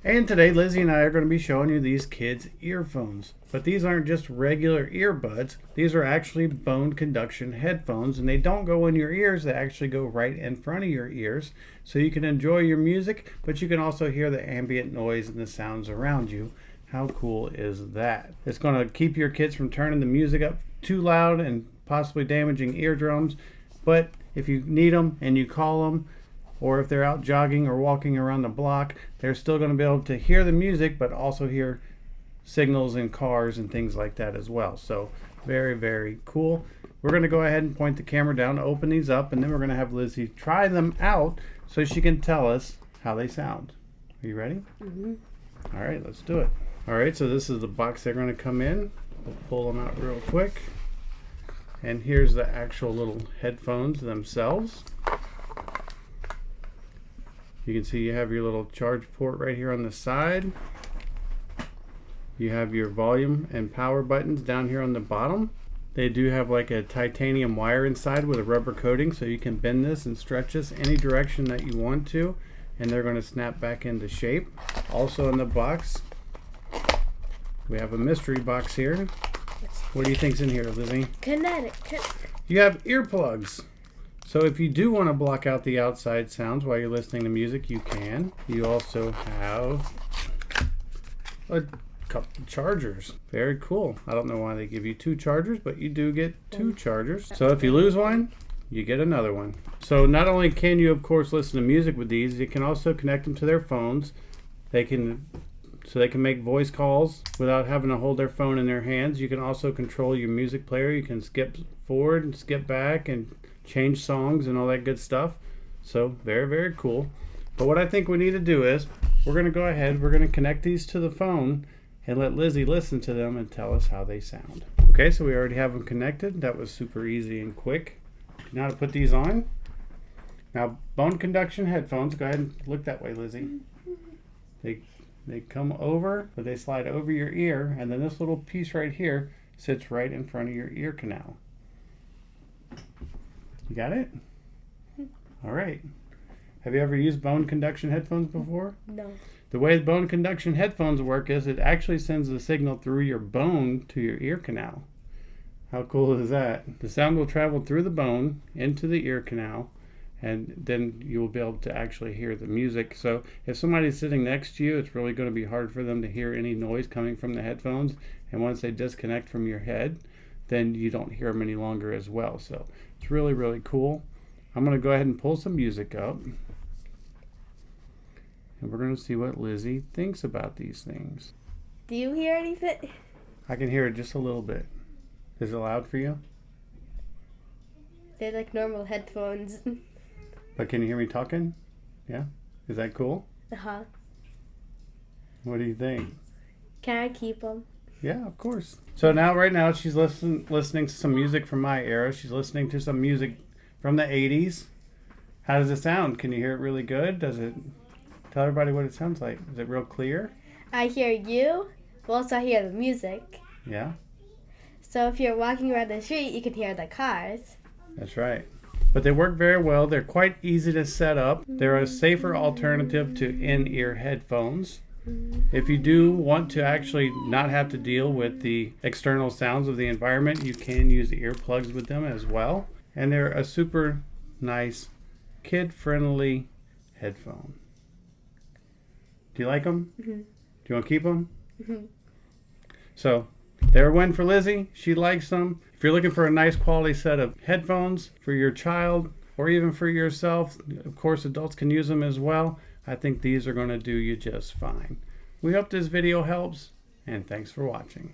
And today Lizzie and I are going to be showing you these kids' earphones. But these aren't just regular earbuds. These are actually bone conduction headphones, and they don't go in your ears. They actually go right in front of your ears. So you can enjoy your music, but you can also hear the ambient noise and the sounds around you. How cool is that? It's going to keep your kids from turning the music up too loud and possibly damaging eardrums. But if you need them and you call them, or if they're out jogging or walking around the block, they're still going to be able to hear the music, but also hear signals in cars and things like that as well. So very, very cool. We're going to go ahead and point the camera down, open these up, and then we're going to have Lizzie try them out so she can tell us how they sound. Are you ready? Mm-hmm. All right, let's do it. All right, so this is the box they're going to come in. We'll pull them out real quick. And here's the actual little headphones themselves. You can see you have your little charge port right here on the side. You have your volume and power buttons down here on the bottom. They do have like a titanium wire inside with a rubber coating, so you can bend this and stretch this any direction that you want to, and they're going to snap back into shape. Also in the box, we have a mystery box here. What do you think's in here, Lizzie? Kinetic. You have earplugs. So if you do want to block out the outside sounds while you're listening to music, you can. You also have a couple chargers. Very cool. I don't know why they give you two chargers, but you do get two chargers. So if you lose one, you get another one. So not only can you, of course, listen to music with these, you can also connect them to their phones. So they can make voice calls without having to hold their phone in their hands. You can also control your music player. You can skip forward and skip back and change songs and all that good stuff. So very, very cool. But what I think we need to do is we're going to go ahead, we're going to connect these to the phone and let Lizzie listen to them and tell us how they sound. Okay, so we already have them connected. That was super easy and quick. Now to put these on. Now bone conduction headphones, go ahead and look that way, Lizzie. They come over, but they slide over your ear, and then this little piece right here sits right in front of your ear canal. You got it? All right. Have you ever used bone conduction headphones before? No. The way bone conduction headphones work is it actually sends the signal through your bone to your ear canal. How cool is that? The sound will travel through the bone into the ear canal, and then you will be able to actually hear the music. So if somebody's sitting next to you, it's really going to be hard for them to hear any noise coming from the headphones. And once they disconnect from your head, then you don't hear them any longer as well. So it's really, really cool. I'm going to go ahead and pull some music up. And we're going to see what Lizzie thinks about these things. Do you hear anything? I can hear it just a little bit. Is it loud for you? They're like normal headphones. But can you hear me talking? Yeah? Is that cool? Uh-huh. What do you think? Can I keep them? Yeah, of course. So right now she's listening to some music from my era. She's listening to some music from the 80s. How does it sound? Can you hear it really good? Does it tell everybody what it sounds like? Is it real clear? I hear you, but also I hear the music. Yeah? So if you're walking around the street, you can hear the cars. That's right. But they work very well. They're quite easy to set up. They're a safer alternative to in-ear headphones. If you do want to actually not have to deal with the external sounds of the environment, you can use earplugs with them as well. And they're a super nice, kid-friendly headphone. Do you like them? Mm-hmm. Do you want to keep them? Mm-hmm. So they're a win for Lizzie. She likes them. If you're looking for a nice quality set of headphones for your child or even for yourself, of course adults can use them as well. I think these are going to do you just fine. We hope this video helps, and thanks for watching.